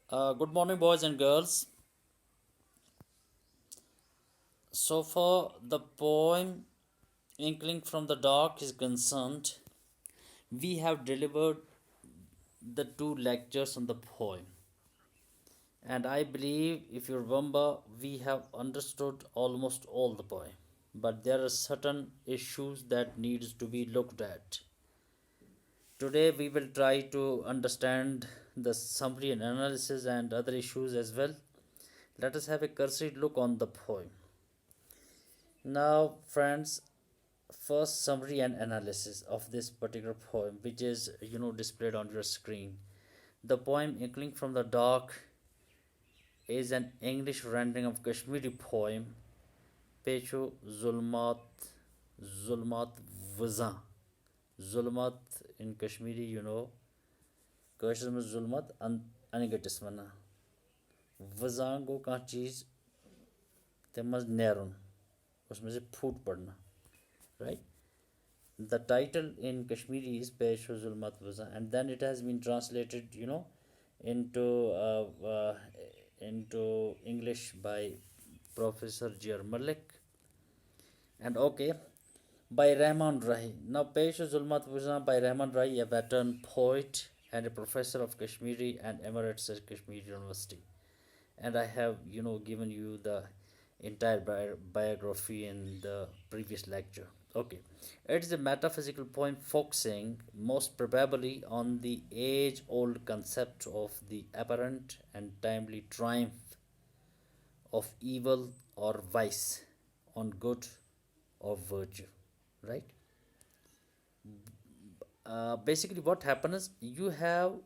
Good morning, boys and girls. So far, the poem Inkling from the Dark is concerned. We have delivered the two lectures on the poem, and I believe, if you remember, we have understood almost all the poem. But there are certain issues that needs to be looked at. Today, we will try to understand the summary and analysis and other issues as well. Let us have a cursory look on the poem. Now, friends, first summary and analysis of this particular poem, which is displayed on your screen. The poem Inkling from the Dark is an English rendering of Kashmiri poem Pesho Zulmat Vazan. Zulmat in Kashmiri, Kashmir में जुल्मत अनगटिस वना वजान गो कहाँ चीज़ तमज नैरुन उसमें से फूट पड़ना, right? The title in Kashmiri is Pesho Zulmat Vaza, and then it has been translated, into into English by Professor Jir Malik. And okay, by Rahman Rahi. Now, Pesho Zulmat Vaza by Rahman Rahi, a veteran poet and a professor of Kashmiri and emeritus at Kashmir University. And I have, given you the entire biography in the previous lecture. Okay, it is a metaphysical poem focusing most probably on the age old concept of the apparent and timely triumph of evil or vice on good or virtue, right? Basically, what happens, you have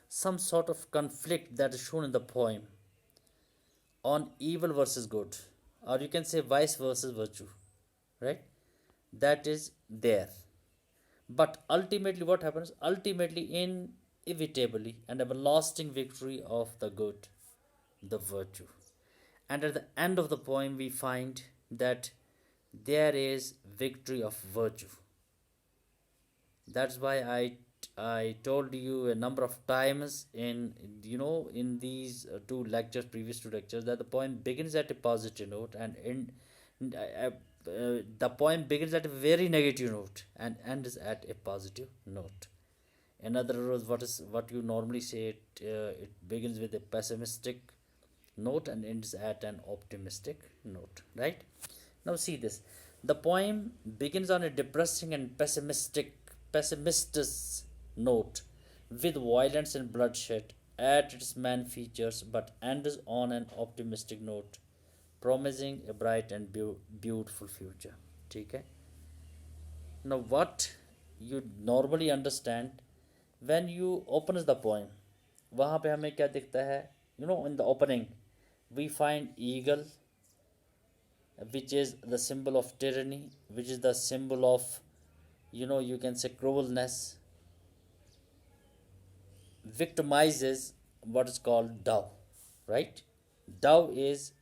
some sort of conflict that is shown in the poem on evil versus good, or you can say vice versus virtue, right? That is there. But ultimately, what happens? Ultimately, inevitably, an everlasting victory of the good, the virtue. And at the end of the poem, we find that there is victory of virtue. That's why I told you a number of times in these previous two lectures, that the poem begins at a positive note and the poem begins at a very negative note and ends at a positive note. In other words, what you normally say, it begins with a pessimistic note and ends at an optimistic note, right? Now see this. The poem begins on a depressing and pessimist's note with violence and bloodshed at its main features, but ends on an optimistic note promising a bright and beautiful future. Okay? Now, what you normally understand when you open the poem, वहाँ पे हमें क्या दिखता है? In the opening, we find eagle, which is the symbol of tyranny, which is the symbol of, you can say cruelness, victimizes what is called dove, right? Dove is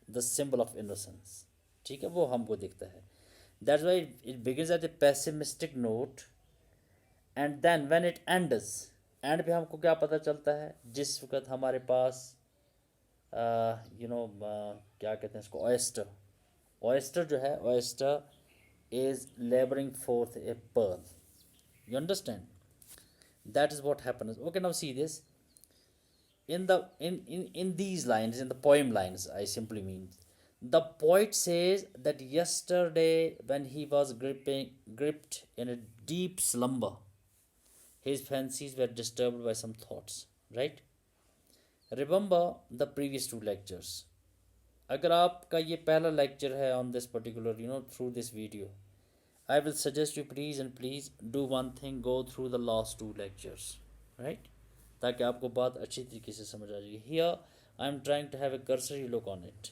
the symbol of innocence. ठीक है, वो हमको दिखता है. That's why it begins at a pessimistic note, and then when it ends, and पे हमको क्या पता चलता है? जिस वक्त हमारे पास क्या कहते हैं इसको, oyster जो है, oyster is laboring forth a pearl. You understand? That is what happens. Okay, now see this. In these lines, in the poem lines, I simply mean, the poet says that yesterday when he was gripped in a deep slumber, his fancies were disturbed by some thoughts, right? Remember the previous two lectures. अगर आपका ये पहला lecture है on this particular, through this video, I will suggest you please do one thing, go through the last two lectures, right? ताकि आपको बात अच्छी तरीके से समझ आ जाएगी. Here I am trying to have a cursory look on it.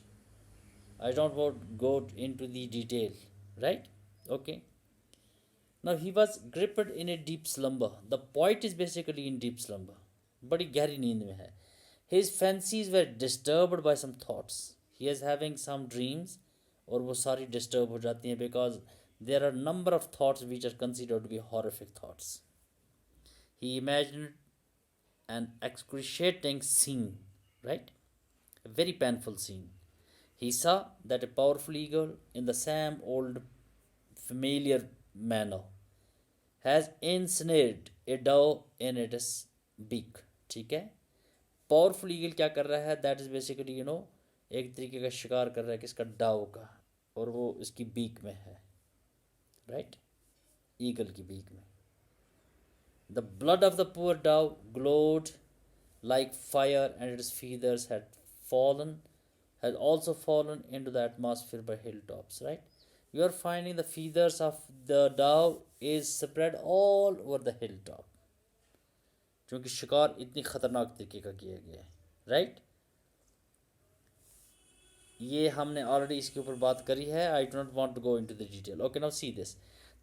I don't want to go into the detail, right? Okay. Now he was gripped in a deep slumber. The poet is basically in deep slumber. बड़ी गहरी नींद में है. His fancies were disturbed by some thoughts. He is having some dreams और वो सारी disturb हो जाती हैं because there are number of thoughts which are considered to be horrific thoughts. He imagined an excruciating scene, right? A very painful scene. He saw that a powerful eagle, in the same old familiar manner, has ensnared a dove in its beak. ठीक है, powerful eagle क्या कर रहा है, that is basically एक तरीके का शिकार कर रहा है किसका, डाव का, और वो इसकी बीक में है, राइट, ईगल की बीक में. The blood of the poor dove glowed like fire, and its feathers had also fallen into the atmosphere by hilltops, right? You are finding the feathers of the dove is spread all over the hilltop, क्योंकि शिकार इतनी खतरनाक तरीके का किया गया है, right. ये हमने ऑलरेडी इसके ऊपर बात करी है. I do not want to go into the detail. Okay, now see this.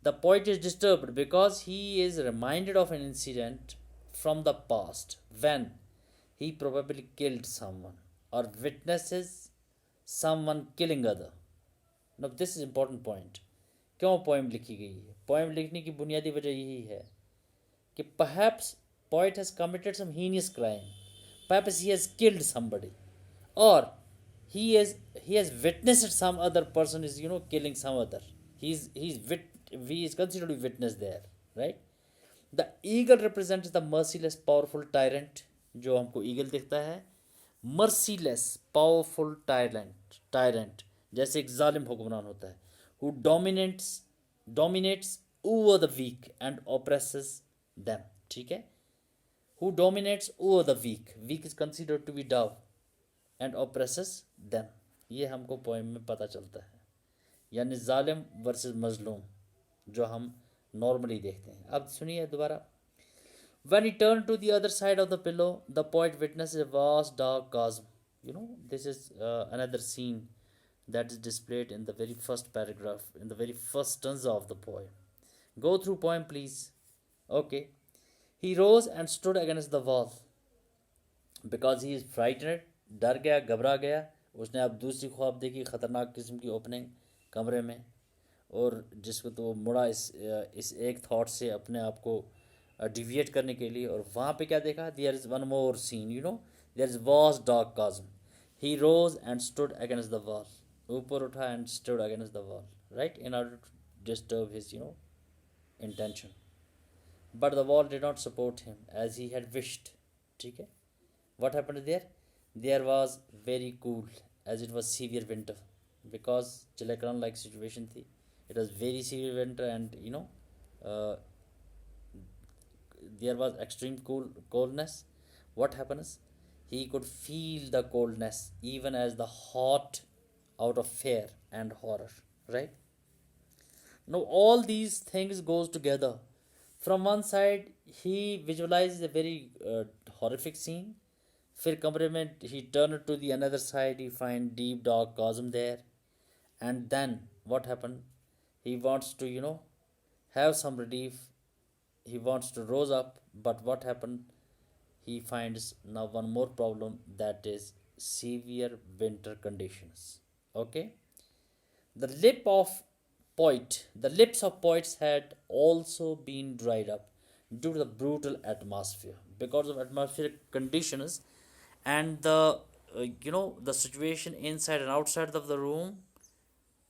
The poet is disturbed because he is reminded of an incident from the past when he probably killed someone or witnesses someone killing other. Now this is important point. क्यों poem लिखी गई है? Poem लिखने की बुनियादी वजह यही है कि perhaps poet has committed some heinous crime. Perhaps he has killed somebody, or he has witnessed some other person is killing some other. He is considered to be witness there, right? The eagle represents the merciless, powerful tyrant. जो हमको eagle दिखता है, merciless powerful tyrant, जैसे एक जालिम हुक्मरान होता है, who dominates over the weak and oppresses them. ठीक है, who dominates over the weak is considered to be dove and oppresses them. ये हमको पोएम में पता चलता है, यानी जालिम वर्सेस मजलूम जो हम नॉर्मली देखते हैं. अब सुनिए दोबारा. When he turned to the other side of the pillow, the poet witnessed a vast dark chasm. This is another scene that is displayed in the very first paragraph, in the very first stanza of the poem. Go through poem, please. Okay. He rose and stood against the wall because he is frightened. डर गया, घबरा गया. उसने अब दूसरी ख्वाब देखी, ख़तरनाक किस्म की ओपनिंग कमरे में, और जिसको तो मुड़ा इस एक थॉट से अपने आप को डिविएट करने के लिए. और वहाँ पे क्या देखा, there is one more scene, there is vast dark chasm. He rose and stood against the wall. ऊपर उठा and stood against the wall, right, in order to disturb his intention. But the wall did not support him as he had wished. ठीक है, what happened there was very cool as it was severe winter, because चिलक्रन like situation थी. It was very severe winter and there was extreme coldness. What happens? He could feel the coldness even as the hot out of fear and horror, right? Now all these things goes together. From one side he visualizes a very horrific scene. फिर कमरे में he turned to the another side, he find deep dark chasm there. And then what happened? He wants to have some relief. He wants to rose up, but what happened? He finds now one more problem, that is severe winter conditions. Okay, the lips of poets had also been dried up due to the brutal atmosphere, because of atmospheric conditions and the situation inside and outside of the room.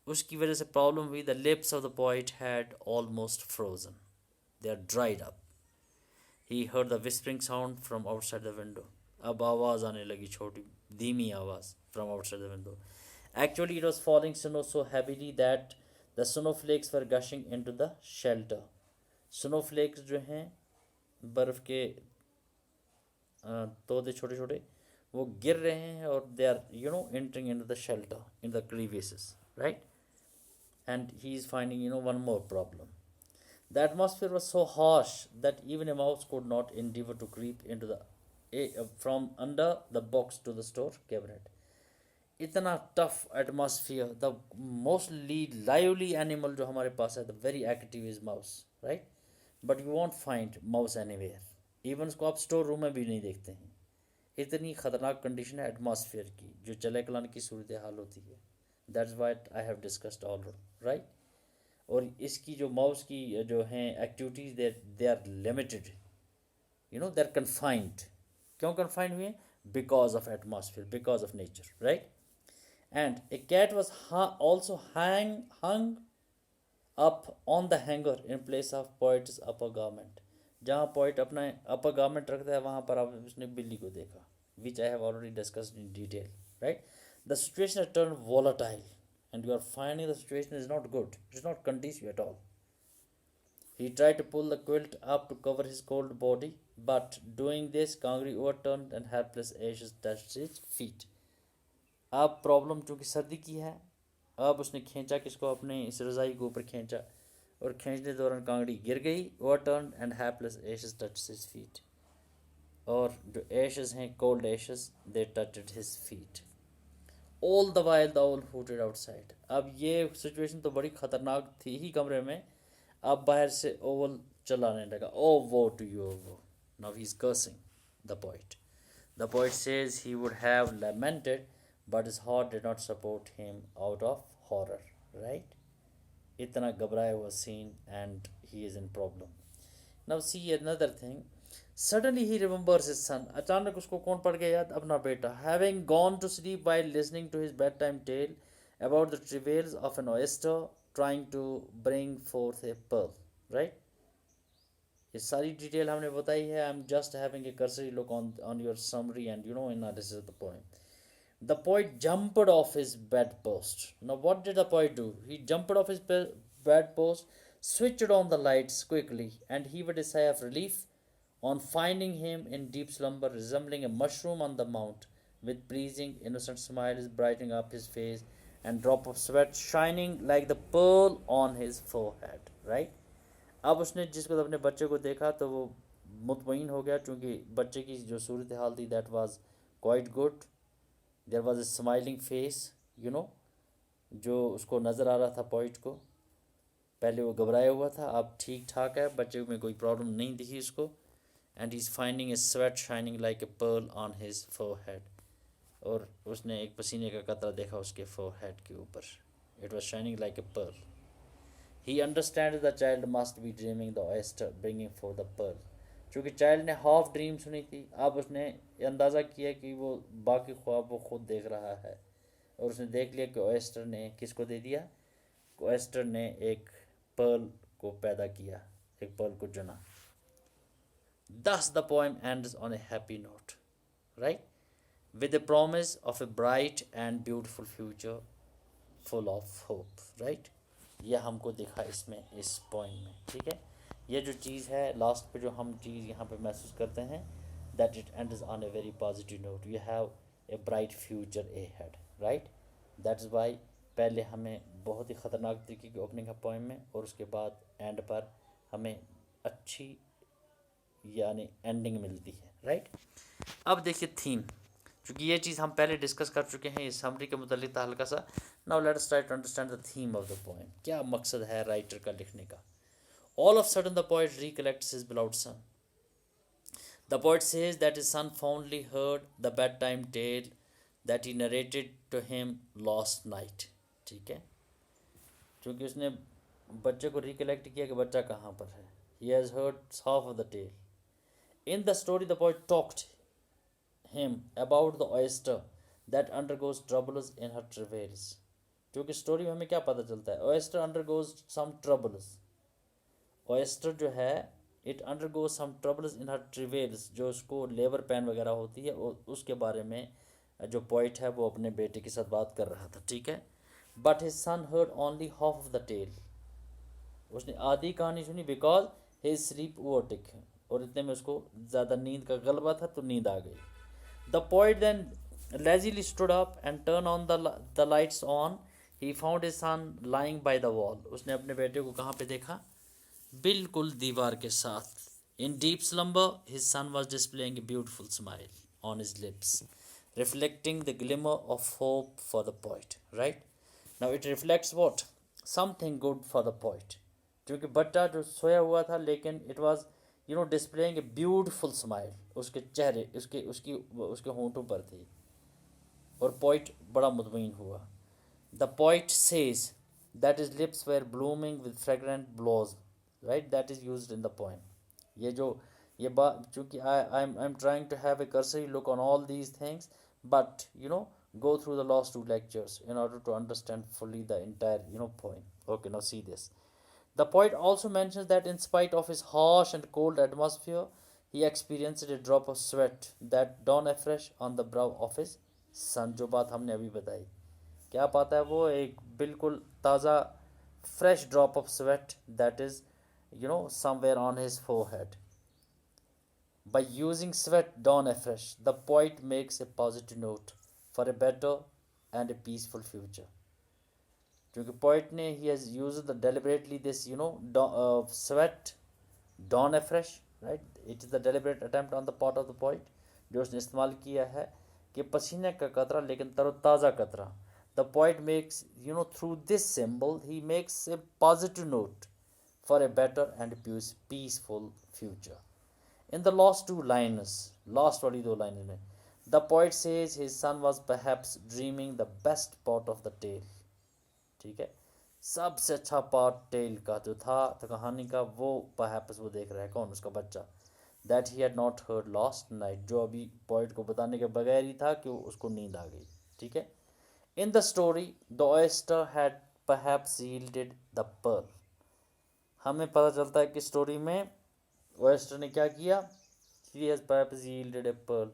उसकी वजह से problem हुई. The lips of the poet had almost frozen. They are dried up. He heard the whispering sound from outside the window. अब आवाज़ आने लगी, छोटी धीमी आवाज़ from outside the window. Actually, it was falling snow so heavily that the snowflakes were gushing into the shelter. Snowflakes जो हैं, बर्फ़ के तोते छोटे छोटे, वो गिर रहे हैं, और they are entering into the shelter, in the crevices, right? And he is finding one more problem. The atmosphere was so harsh that even a mouse could not endeavor to creep into from under the box to the store cabinet. इतना tough atmosphere. The mostly lively animal जो हमारे पास है, the very active is mouse, right? But you won't find mouse anywhere. Even उसको आप store room में भी नहीं देखते हैं. इतनी ख़तरनाक कंडीशन है एटमॉस्फेयर की, जो चले कलान की सूरत हाल होती है. That's what I have discussed already, right? और इसकी जो माउस की जो हैं activities, they are limited, they are confined. क्यों कन्फाइंड हुए? Because of atmosphere, because of nature, right. And a cat was also hung up on the hanger in place of poet's upper garment. जहाँ poet अपना अपर garment रखता है वहाँ पर आप उसने बिल्ली को देखा, which I have already discussed in detail, right. The situation has turn volatile and you are finding the situation is not good, it's not conducive at all. He tried to pull the quilt up to cover his cold body, but doing this, Kangri overturned and helpless ashes touched his feet. अब problem चूँकि सर्दी की है, अब उसने खींचा किसको? अपने इस रज़ाई को ऊपर खींचा, और खींचने के दौरान कांगड़ी गिर गई. Overturn and hapless ashes touched his feet. और जो एशेस हैं, cold ashes, they touched his feet. All the while the owl hooted outside. अब ये सिचुएशन तो बड़ी ख़तरनाक थी ही कमरे में, अब बाहर से ओवल चलाने लगा. O woe to you woe. Now he is cursing the poet. The poet says he would have lamented but his heart did not support him out of horror, right. इतना घबराया हुआ scene and he is in problem. Now see another thing. Suddenly he remembers his son. अचानक उसको कौन पड़ गया याद? अपना बेटा. Having gone to sleep while listening to his bedtime tale about the travails of an oyster trying to bring forth a pearl, right. ये सारी डिटेल हमने बताई है. I'm just having a cursory look on your summary and analysis of the poem. The poet jumped off his bedpost. Now, what did the poet do? He jumped off his bedpost, switched on the lights quickly, and heaved a sigh of relief on finding him in deep slumber, resembling a mushroom on the mount, with pleasing, innocent smiles brightening up his face, and drop of sweat shining like the pearl on his forehead. Right? अब उसने जिसको अपने बच्चे को देखा तो वो मुतमईन हो गया, क्योंकि बच्चे की जो सूरत हाल थी, that was quite good. There was a smiling face, जो उसको नज़र आ रहा था पोइट को. पहले वो घबराया हुआ था, अब ठीक ठाक है, बच्चे में कोई प्रॉब्लम नहीं दिखी उसको. And he is finding a sweat shining like a pearl on his forehead. और उसने एक पसीने का कतरा देखा उसके फोरहेड के ऊपर. It was shining like a pearl. He understand the child must be dreaming the oyster bringing for the pearl. चूँकि चाइल्ड ने हाफ ड्रीम सुनी थी, अब उसने अंदाज़ा किया कि वो बाकी ख्वाब वो खुद देख रहा है, और उसने देख लिया कि ऑयस्टर ने किसको दे दिया? ऑयस्टर ने एक पर्ल को पैदा किया, एक पर्ल को चुना. Thus the poem ends on a happy note, right? With a promise of a bright and beautiful future full of hope, right? यह हमको दिखा इसमें, इस पोइम में, ठीक है. ये जो चीज़ है लास्ट पे, जो हम चीज़ यहाँ पे महसूस करते हैं, that it ends on a very positive note. You have a bright future A head, right. That's why पहले हमें बहुत ही ख़तरनाक तरीके की ओपनिंग है पोइम में, और उसके बाद एंड पर हमें अच्छी यानी एंडिंग मिलती है, राइट. अब देखिए थीम, क्योंकि ये चीज़ हम पहले डिस्कस कर चुके हैं, इस समरी के मुतालिक था हल्का सा. Now let us try to understand the theme of the poem. क्या मकसद है राइटर का लिखने का? All of a sudden the poet recollects his beloved son. The poet says that his son fondly heard the bedtime tale that he narrated to him last night. ठीक है, क्योंकि उसने बच्चे को रिकलेक्ट किया कि बच्चा कहाँ पर है. He has heard half of the tale. In the story the poet talked him about the oyster that undergoes troubles in her travails. क्योंकि स्टोरी में हमें क्या पता चलता है? Oyster undergoes some troubles. Oyster जो है, इट अंडरगो सम ट्रबल्स इन हर ट्रिवेल्स, जो उसको लेबर पेन वगैरह होती है, और उसके बारे में जो पोइट है वो अपने बेटे के साथ बात कर रहा था, ठीक है. But his son heard only half of the tale. उसने आधी कहानी सुनी, बिकॉज हिज स्लीप ओवरटेक, और इतने में उसको ज़्यादा नींद का गलबा था तो नींद आ गई. The poet then lazily stood up and turn on the lights on. He found his son lying by the wall. उसने अपने बेटे को कहाँ पे देखा? बिल्कुल दीवार के साथ. इन deep slumber his son was displaying a beautiful smile on his lips, reflecting the glimmer of hope for the poet, right. Now it reflects what? Something good for the poet. क्योंकि बच्चा जो सोया हुआ था, लेकिन it was displaying a beautiful smile. उसके चेहरे, उसके होंठों पर थी, और पोइट बड़ा मुतमईन हुआ. The poet says that his lips were blooming with fragrant blows, right. That is used in the poem. ये जो ये बात चूँकि I'm trying to have a cursory look on all these things, but go through the last two lectures in order to understand fully the entire point. Okay, now see this. The poet also mentions that in spite of his harsh and cold atmosphere, he experienced a drop of sweat that dawned afresh on the brow of his son. जो बात हमने अभी बताई, क्या पाता है वो, एक बिल्कुल ताज़ा fresh drop of sweat that is somewhere on his forehead. By using sweat dawn afresh, the poet makes a positive note for a better and a peaceful future. क्योंकि poet ने he has used the deliberately this sweat dawn afresh, right? It is the deliberate attempt on the part of the poet जो उसने इस्तेमाल किया है कि पसीने का कतरा लेकिन तरोताज़ा कतरा. The poet makes through this symbol he makes a positive note for a better and peaceful future. In the last two lines, last वाली दो लाइनें में, the poet says his son was perhaps dreaming the best part of the tale. ठीक है, सबसे अच्छा part tell का जो था तो कहानी का, वो perhaps वो देख रहा है. कौन? उसका बच्चा. That he had not heard last night, जो अभी पोइट को बताने के बगैर ही था कि उसको नींद आ गई. ठीक है. In the story, the oyster had perhaps yielded the pearl. हमें पता चलता है कि स्टोरी में ओएस्टर ने क्या किया? He has perhaps yielded a pearl.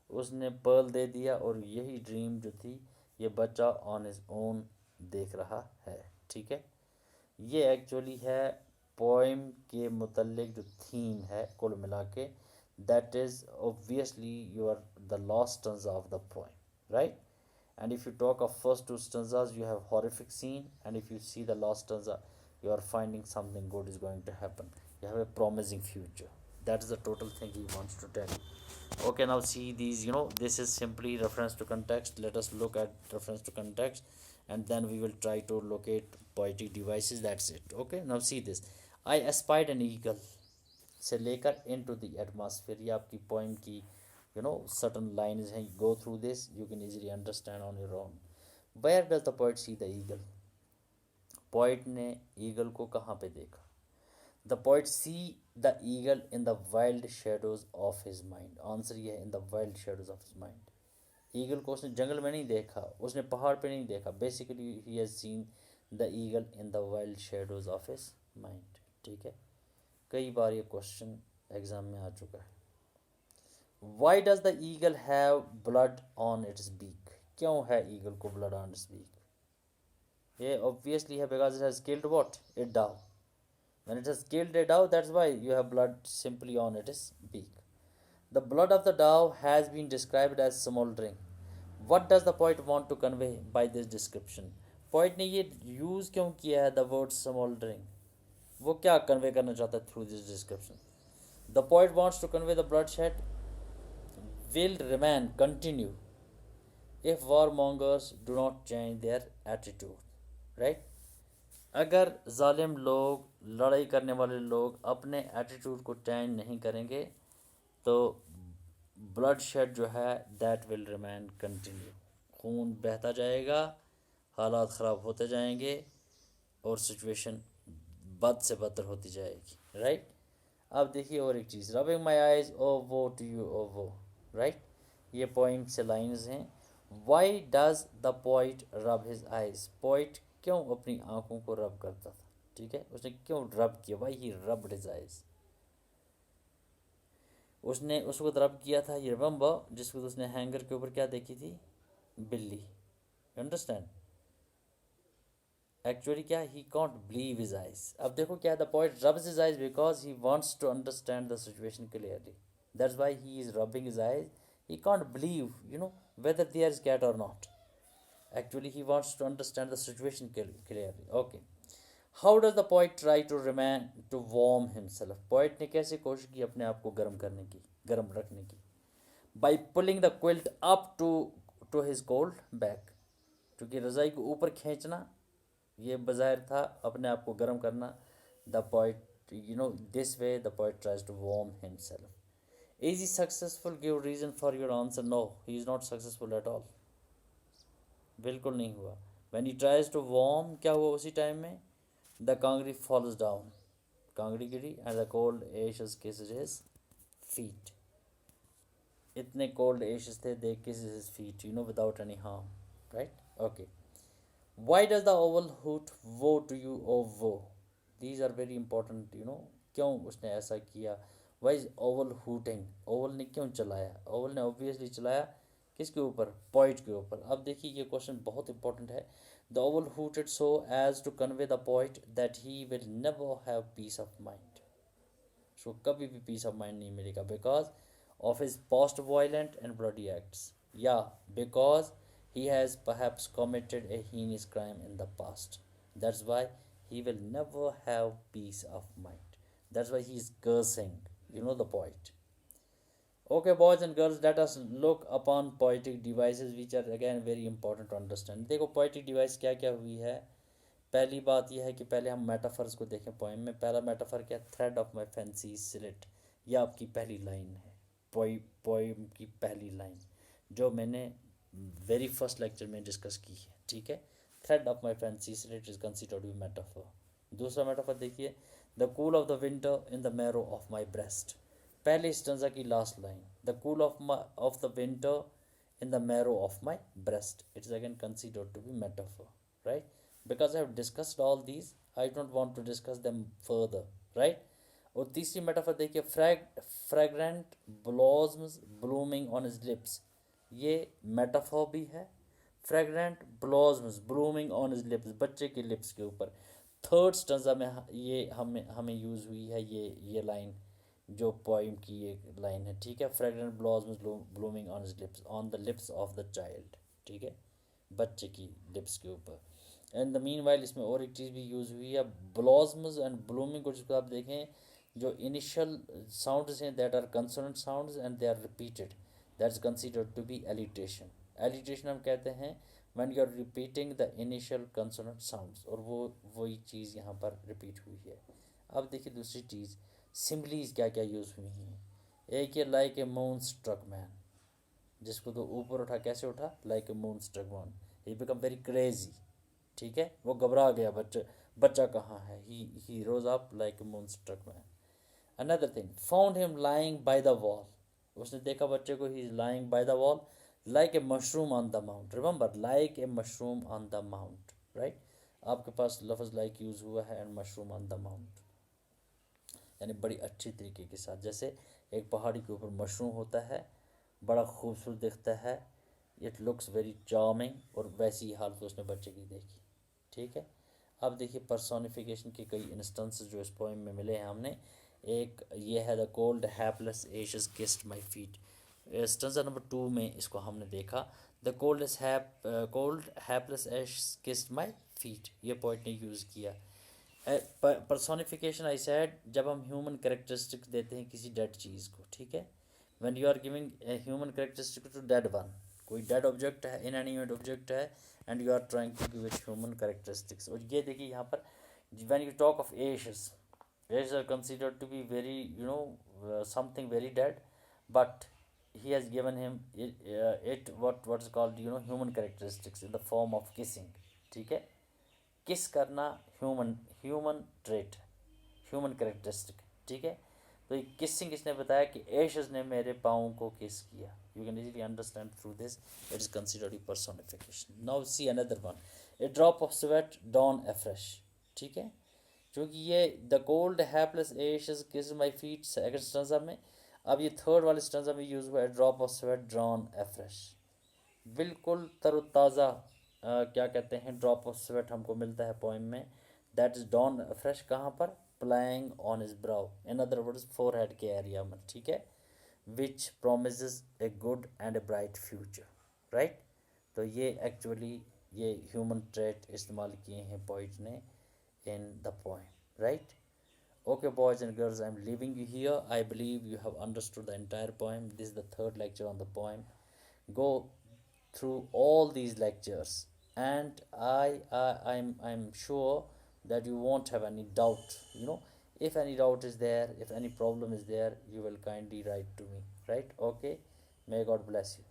उसने पर्ल दे दिया, और यही ड्रीम जो थी ये बच्चा ऑन हिज ओन देख रहा है. ठीक है, ये एक्चुअली है पोइम के मुतल्लिक जो थीम है कुल मिला के. That is obviously your the last stanza of the poem, right? And if you talk of first two stanzas, you have horrific scene, and if you see the last stanza, you are finding something good is going to happen. You have a promising future. That is the total thing he wants to tell you. Okay, now see these, this is simply reference to context. Let us look at reference to context, and then we will try to locate poetic devices. That's it. Okay, now see this. I espied an eagle से लेकर into the atmosphere. ये आपकी poem की certain lines हैं. Go through this, you can easily understand on your own. Where does the poet see the eagle? Poet ने eagle को कहाँ पे देखा? The poet see the eagle in the wild shadows of his mind. Answer ये है, in the wild shadows of his mind. Eagle को उसने जंगल में नहीं देखा, उसने पहाड़ पे नहीं देखा. Basically he has seen the eagle in the wild shadows of his mind. ठीक है, कई बार ये क्वेश्चन एग्जाम में आ चुका है. Why does the eagle have blood on its beak? क्यों है ईगल को ब्लड ऑन इट्स बीक? ये ऑब्वियसली है because it has killed what? A dove. When it has killed a dove, that's why you have blood simply on its beak. The blood of the dove has been described as smoldering. What does the poet want to convey by this description? Poet ने ये use क्यों किया है the word smoldering? वो क्या convey करना चाहता है through this description? The poet wants to convey the bloodshed will remain continue if warmongers do not change their attitude. Right? अगर जालिम लोग, लड़ाई करने वाले लोग अपने एटीट्यूड को चेंज नहीं करेंगे तो ब्लड शेड जो है दैट विल रिमेन कंटिन्यू. खून बहता जाएगा, हालात ख़राब होते जाएंगे, और सिचुएशन बद से बदतर होती जाएगी. राइट? अब देखिए और एक चीज़, rubbing my eyes O woe to you ओ वो. राइट? ये पोइम से लाइन्स हैं. वाई डज द पोइट रब हिज आइज? पोइट क्यों अपनी आँखों को रब करता था? ठीक है, उसने क्यों रब किया? Why he rubbed his eyes? उसने उस वक्त रब किया था, ये रिमेंबर, जिस वक्त उसने हैंगर के ऊपर क्या देखी थी? बिल्ली. You understand? एक्चुअली क्या, he can't believe his eyes. अब देखो क्या, the point rubs his eyes because he wants to understand the situation clearly. That's why he is rubbing his eyes. He can't believe whether there is cat or not. Actually he wants to understand the situation clearly. Okay, how does the poet try to remain to warm himself? Poet ने कैसे कोशिश की अपने आप को गर्म करने की, गर्म रखने की? By pulling the quilt up to his cold back. क्योंकि रज़ाई को ऊपर खींचना ये बज़ाहिर था अपने आप को गर्म करना. The poet, this way the poet tries to warm himself. Is he successful? Give reason for your answer. No, he is not successful at all. बिल्कुल नहीं हुआ. When he tries to warm, क्या हुआ उसी टाइम में? The Kangri falls down. Kangri Giri and the cold ashes kisses his feet. इतने cold ashes थे, they kissed his feet, without any harm, right? Okay. Why does the owl hoot woe to you, oh woe? These are very important. क्यों उसने ऐसा किया? Why is owl hooting? owl ने क्यों चलाया? owl ने obviously चलाया किसके ऊपर? Poet के ऊपर. अब देखिए ये क्वेश्चन बहुत इंपॉर्टेंट है. The owl hooted so as to convey the poet that he will never have peace of mind. So कभी भी peace of mind नहीं मिलेगा because of his past violent and bloody acts. Yeah, because he has perhaps committed a heinous crime in the past. That's why he will never have peace of mind. That's why he is cursing. The poet. Okay, boys and girls, let us look upon poetic devices which are again very important to understand. देखो poetic device क्या क्या हुई है. पहली बात यह है कि पहले हम मेटाफर्स को देखें पोएम में. पहला मेटाफर क्या? Thread of my fancy slit. यह आपकी पहली लाइन है पोएम की पहली लाइन जो मैंने वेरी फर्स्ट लेक्चर में डिस्कस की है. ठीक है. Thread of my fancy slit is considered to be metaphor. दूसरा मेटाफर देखिए, the cool of the winter in the marrow of my breast. पहले स्टंजा की last line, the cool of the winter in the marrow of my breast. It is again considered to be metaphor, right? Because I have discussed all these, I don't want to discuss them further, right? और तीसरी metaphor देखिए, fragrant blossoms blooming on his lips. ये metaphor भी है. Fragrant blossoms blooming on his lips, बच्चे के lips के ऊपर. थर्ड स्टंजा में ये हमें यूज़ हुई है ये लाइन जो पोइम की एक लाइन है. ठीक है. Fragrant blossoms blooming on his lips, on the lips of the child. ठीक है, बच्चे की लिप्स के ऊपर. एंड द मीन वाइल इसमें और एक चीज़ भी यूज़ हुई है, ब्लॉसम्स एंड ब्लूमिंग को जिसको आप देखें, जो इनिशियल साउंड्स हैं that are consonant sounds and they are repeated, that's considered to be alliteration. Alliteration हम कहते हैं when you are repeating the initial consonant sounds, और वही चीज़ यहाँ पर रिपीट हुई है. अब देखिए दूसरी चीज़, सिम्बलीज क्या क्या यूज़ हुई हैं. एक ये like a moon struck man, जिसको तो ऊपर उठा, कैसे उठा? Like a moon struck man, he become very crazy. ठीक है, वो घबरा गया, बच्चा कहाँ है? He rose up like a moon struck man. Another thing, found him lying by the wall. उसने देखा बच्चे को, he is lying by the wall like a mushroom on the mount. Remember, like a mushroom on the mount, right? आपके पास लफ्ज़ like use हुआ है, and mushroom on the mount, यानी बड़ी अच्छी तरीके के साथ. जैसे एक पहाड़ी के ऊपर मशरूम होता है, बड़ा खूबसूरत दिखता है, इट लुक्स वेरी चार्मिंग, और वैसी हालत उसने बच्चे की देखी. ठीक है. अब देखिए पर्सोनिफिकेशन के कई इंस्टेंसेस जो इस पोएम में मिले हैं हमने. एक ये है, the cold hapless ashes kissed my feet. Stanza number 2 में इसको हमने देखा, the cold hapless ashes kissed my feet. ये पोइट ने यूज़ किया. पर्सोनिफिकेशन आई सेड, जब हम ह्यूमन करेक्टरिस्टिक्स देते हैं किसी डेड चीज़ को. ठीक है. When you are giving human characteristic to dead one, कोई डेड ऑब्जेक्ट है, इनएनिमेट ऑब्जेक्ट है, and you are trying to give it human characteristics. और ये देखिए यहाँ पर, when you talk of ashes, ashes are considered to be very something very dead, but he has given him it what is called human characteristics in the form of kissing. ठीक है. किस करना human trait, human characteristic. ठीक है. तो ये kissing इसने बताया कि एशेस ने मेरे पाँव को किस किया. You can easily understand through this, it is considered personification. Now see another one, a drop of sweat dawn afresh. ठीक है. क्योंकि ये द कोल्ड हैपलेस एशेस किस माई फीट सेकंड स्टेंजा में, अब ये थर्ड वाले स्टेंजा में यूज़ हुआ है, drop of sweat drawn afresh. बिल्कुल तरोताज़ा क्या कहते हैं, ड्रॉप ऑफ स्वेट हमको मिलता है पोएम में, दैट इज डॉन अफ्रेश. कहाँ पर? Playing on his brow, in other words forehead के एरिया में. ठीक है. Which promises a good and a bright future, right? तो ये एक्चुअली ये ह्यूमन ट्रेट इस्तेमाल किए हैं पोइट ने इन the poem, right? Okay, boys and girls, I'm leaving you here. I believe you have understood the entire poem. This is the third lecture on the poem. Go through all these lectures, and I'm sure that you won't have any doubt. If any doubt is there, if any problem is there, you will kindly write to me, right? Okay. May God bless you.